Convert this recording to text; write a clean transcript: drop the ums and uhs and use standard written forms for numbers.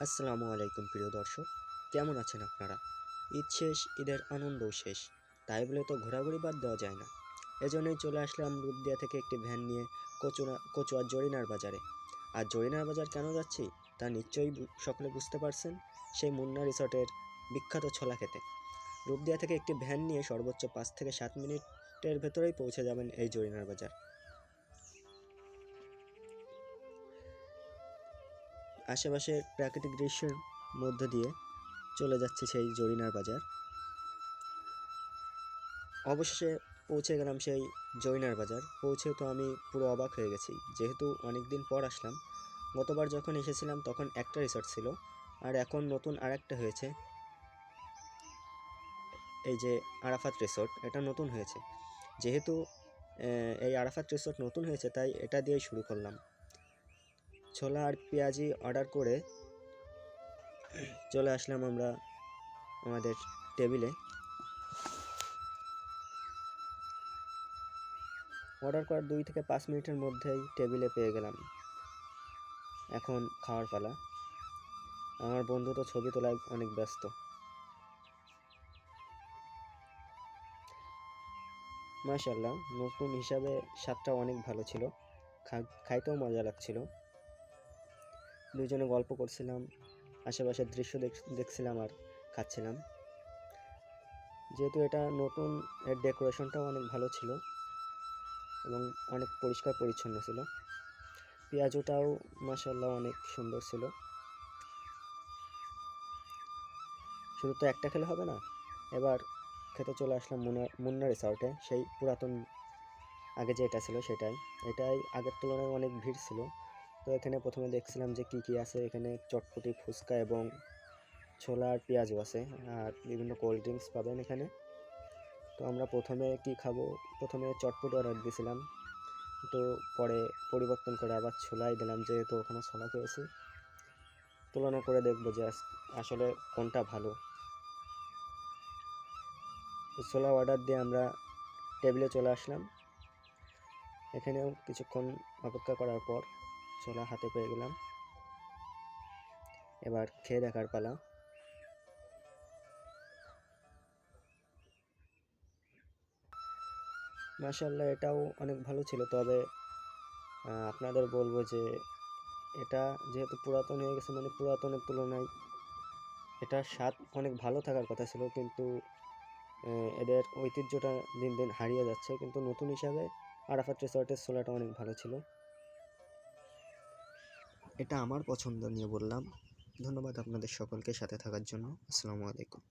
আসসালামু আলাইকুম প্রিয় দর্শক, কেমন আছেন আপনারা? ঈদ শেষ, ঈদের আনন্দও শেষ, তাই বলে তো ঘোরাঘুরি বাদ দেওয়া যায় না। এজন্যই চলে আসলাম রূপদিয়া থেকে একটি ভ্যান নিয়ে কচুয়া জরিনার বাজারে। আর জরিনার বাজার কেন যাচ্ছি তা নিশ্চয়ই সকলে বুঝতে পারছেন, সেই মুন্না রিসর্টের বিখ্যাত ছোলা খেতে। রূপদিয়া থেকে একটি ভ্যান নিয়ে সর্বোচ্চ 5 থেকে 7 মিনিটের ভেতরেই পৌঁছে যাবেন এই জরিনার বাজার। আশেপাশের প্রাকৃতিক দৃশ্যের মধ্য দিয়ে চলে যাচ্ছে সেই জরিনার বাজার। অবশেষে পৌঁছে গেলাম সেই জরিনার বাজার। পৌঁছে তো আমি পুরো অবাক হয়ে গেছি, যেহেতু অনেক দিন পর আসলাম। গতবার যখন এসেছিলাম তখন একটা রিসর্ট ছিল, আর এখন নতুন আরেকটা হয়েছে। এই যে আরাফাত রিসর্ট, এটা নতুন হয়েছে। যেহেতু এই আরাফাত রিসর্ট নতুন হয়েছে, তাই এটা দিয়েই শুরু করলাম। ছোলা আর পেঁয়াজি অর্ডার করে চলে আসলাম আমরা আমাদের টেবিলে। অর্ডার করার 2 থেকে 5 মিনিটের মধ্যেই টেবিলে পেয়ে গেলাম। এখন খাওয়ার পালা। আমার বন্ধু তো ছবি তোলায় অনেক ব্যস্ত। মাশাআল্লাহ, নতুন হিসাবে স্বাদটা অনেক ভালো ছিল, খাইতেও মজা লাগছিল। দুজনে গল্প করছিলাম, আশেপাশের দৃশ্য দেখছিলাম আর খাচ্ছিলাম। যেহেতু এটা নতুন, এর ডেকোরেশনটাও অনেক ভালো ছিল এবং অনেক পরিষ্কার পরিচ্ছন্ন ছিল। পেঁয়াজুটাও মাশাআল্লাহ অনেক সুন্দর ছিল। শুধু তো একটা খেলে হবে না, এবার খেতে চলে আসলাম মুন্না রিসর্টে, সেই পুরাতন আগে যেটা ছিল এটাই আগের তুলনায় অনেক ভিড় ছিল। তো এখানে প্রথমে দেখছিলাম যে কী কী আছে। এখানে চটপটি, ফুচকা এবং ছোলা আর পেঁয়াজও আছে, আর বিভিন্ন কোল্ড ড্রিঙ্কস পাবেন এখানে। তো আমরা প্রথমে কি খাবো, প্রথমে চটপটি অর্ডার দিয়েছিলাম, তো পরে পরিবর্তন করে আবার ছোলাই দিলাম, যেহেতু ওখানে ছোলা খেয়েছি। তুলনা করে দেখবো যে আসলে কোনটা ভালো। তো ছোলা অর্ডার দিয়ে আমরা টেবিলে চলে আসলাম। এখানেও কিছুক্ষণ অপেক্ষা করার পর ছোলা হাতে পেয়ে গেলাম। এবার খেয়ে দেখার পালা। মাশাআল্লাহ, এটাও অনেক ভালো ছিল। তবে আপনাদের বলবো যে এটা যেহেতু পুরাতন হয়ে গেছে, মানে পুরাতনের তুলনায় এটার স্বাদ অনেক ভালো থাকার কথা ছিল, কিন্তু এদের ঐতিহ্যটা দিন দিন হারিয়ে যাচ্ছে। কিন্তু নতুন হিসাবে আরাফাত রিসর্টের ছোলাটা অনেক ভালো ছিল। এটা আমার পছন্দ নিয়ে বললাম। ধন্যবাদ আপনাদের সকলকে সাথে থাকার জন্য। আসসালামু আলাইকুম।